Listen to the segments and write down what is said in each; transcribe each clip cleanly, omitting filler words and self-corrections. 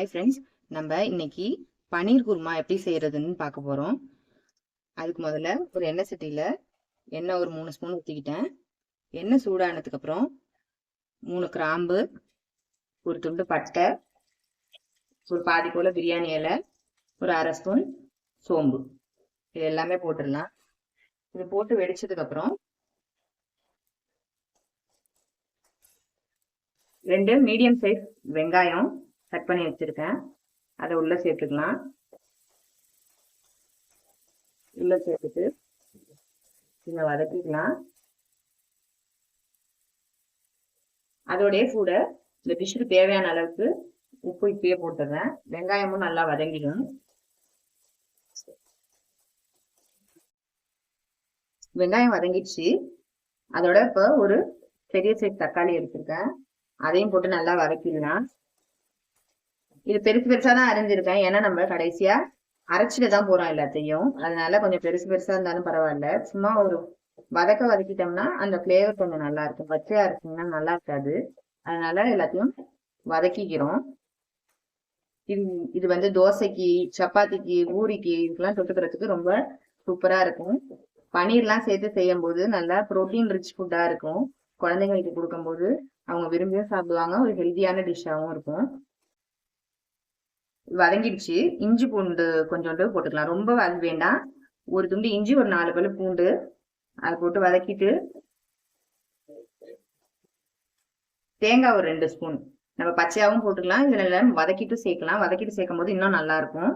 Hi friends, நம்ம இன்னைக்கு பன்னீர் குருமா எப்படி செய்யறதுன்னு பார்க்க போறோம். அதுக்கு முதல்ல ஒரு எண்ணெய் சட்டியில எண்ணெய் ஒரு 3 ஸ்பூன் ஊற்றிக்கிட்டேன். எண்ணெய் சூடானதுக்கு அப்புறம் 3 கிராம்பு, ஒரு துண்டு பட்டை, ஒரு பாதி போல பிரியாணி இலை, ஒரு அரை ஸ்பூன் சோம்பு, இது எல்லாமே போட்டுடலாம். இது போட்டு வெடிச்சதுக்கு அப்புறம் 2 மீடியம் சைஸ் வெங்காயம் கட் பண்ணி வச்சிருக்கேன், அதை உள்ள சேர்த்துக்கலாம். உள்ள சேர்த்துட்டு இதை வதக்கிக்கலாம். அதோடய கூட இந்த டிஷ்ஷுக்கு தேவையான அளவுக்கு உப்பு இப்பயே போட்டுடுறேன். வெங்காயமும் நல்லா வதங்கிடும். வெங்காயம் வதங்கிடுச்சு. அதோட இப்போ ஒரு பெரிய சைஸ் தக்காளி எடுத்திருக்கேன், அதையும் போட்டு நல்லா வதக்கிடலாம். இது பெருசு பெருசா தான் அரைஞ்சிருக்கேன், ஏன்னா நம்ம கடைசியா அரைச்சிட்டு தான் போறோம் எல்லாத்தையும். அதனால கொஞ்சம் பெருசு பெருசா இருந்தாலும் பரவாயில்ல. சும்மா ஒரு வதக்கிட்டோம்னா அந்த ஃபிளேவர் கொஞ்சம் நல்லா இருக்கும். பச்சையா இருக்குன்னா நல்லா இருக்காது. அதனால எல்லாத்தையும் வதக்கிக்கிறோம். இது வந்து தோசைக்கு, சப்பாத்திக்கு, பூரிக்கு இதுக்கெல்லாம் தொட்டுக்கிறதுக்கு ரொம்ப சூப்பரா இருக்கும். பன்னீர்லாம் சேர்த்து செய்யும் போது நல்லா ப்ரோட்டீன் ரிச் ஃபுட்டா இருக்கும். குழந்தைங்களுக்கு கொடுக்கும்போது அவங்க விரும்பியும் சாப்பிடுவாங்க. ஒரு ஹெல்த்தியான டிஷ்ஷாகவும் இருக்கும். வதங்கிடுச்சு. இஞ்சி பூண்டு கொஞ்சோண்டு போட்டுக்கலாம், ரொம்ப வதங்க வேண்டாம். ஒரு துண்டு இஞ்சி, ஒரு 4 பல்லு பூண்டு, அதை போட்டு வதக்கிட்டு தேங்காய் ஒரு 2 ஸ்பூன், நம்ம பச்சையாகவும் போட்டுக்கலாம், இதுல வதக்கிட்டு சேர்க்கலாம். வதக்கிட்டு சேர்க்கும் போது இன்னும் நல்லா இருக்கும்.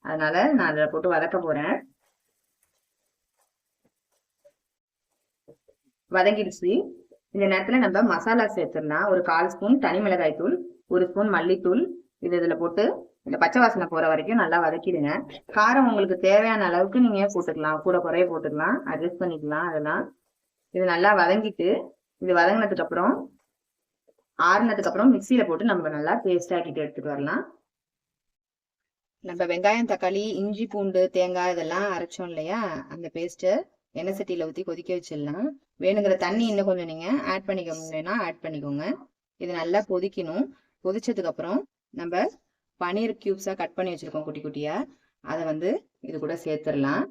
அதனால நான் அதில் போட்டு வதக்க போறேன். வதங்கிடுச்சு. இந்த நேரத்துல நம்ம மசாலா சேர்த்துடலாம். ஒரு 1/4 ஸ்பூன் தனி மிளகாய் தூள், 1 ஸ்பூன் மல்லித்தூள், இதுல போட்டு இந்த பச்சை வாசனை போற வரைக்கும் நல்லா வதக்கிடுங்க. காரம் உங்களுக்கு தேவையான அளவுக்கு நீங்க போட்டுக்கலாம், கூட குறைய போட்டுக்கலாம், அட்ஜஸ்ட் பண்ணிக்கலாம் அதெல்லாம். இது நல்லா வதங்கிட்டு, இது வதங்கினதுக்கு அப்புறம் ஆறுனதுக்கு அப்புறம் மிக்சியில போட்டு நம்ம நல்லா பேஸ்ட் ஆக்கிட்டு எடுத்துட்டு வரலாம். நம்ம வெங்காயம், தக்காளி, இஞ்சி, பூண்டு, தேங்காய் இதெல்லாம் அரைச்சோம் இல்லையா, அந்த பேஸ்ட்டை எண்ணெய் சட்டியில ஊற்றி கொதிக்க வச்சிடலாம். வேணுங்கிற தண்ணி இன்னும் கொஞ்சம் நீங்க ஆட் பண்ணிக்கோங்கன்னா ஆட் பண்ணிக்கோங்க. இது நல்லா கொதிக்கணும். கொதிச்சதுக்கு அப்புறம் நம்ம பன்னீர் கியூப்ஸா கட் பண்ணி வச்சிருக்கோம் குட்டி குட்டியா, அதை வந்து இது கூட சேர்த்துடலாம்.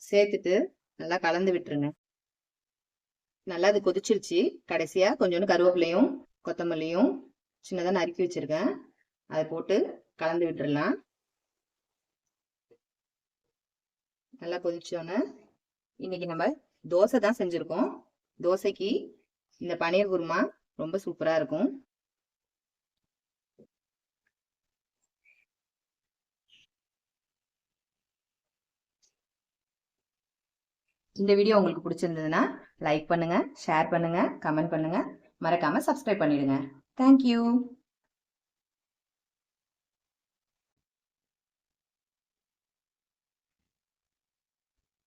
சேர்த்துட்டு நல்லா கலந்து விட்டுருங்க. நல்லா அது கொதிச்சிருச்சு. கடைசியா கொஞ்சோண்டு கருவேப்பிலையும் கொத்தமல்லியும் சின்னதாக நறுக்கி வச்சிருக்கேன், அதை போட்டு கலந்து விட்டுடலாம். நல்லா கொதிச்சோன்னே இன்னைக்கு நம்ம தோசை தான் செஞ்சிருக்கோம். தோசைக்கு இந்த பன்னீர் குருமா ரொம்ப சூப்பரா இருக்கும். இந்த வீடியோ உங்களுக்கு பிடிச்சிருந்ததுன்னா லைக் பண்ணுங்க, ஷேர் பண்ணுங்க, கமெண்ட் பண்ணுங்க, மறக்காம சப்ஸ்கிரைப் பண்ணிடுங்க. தேங்க்யூ.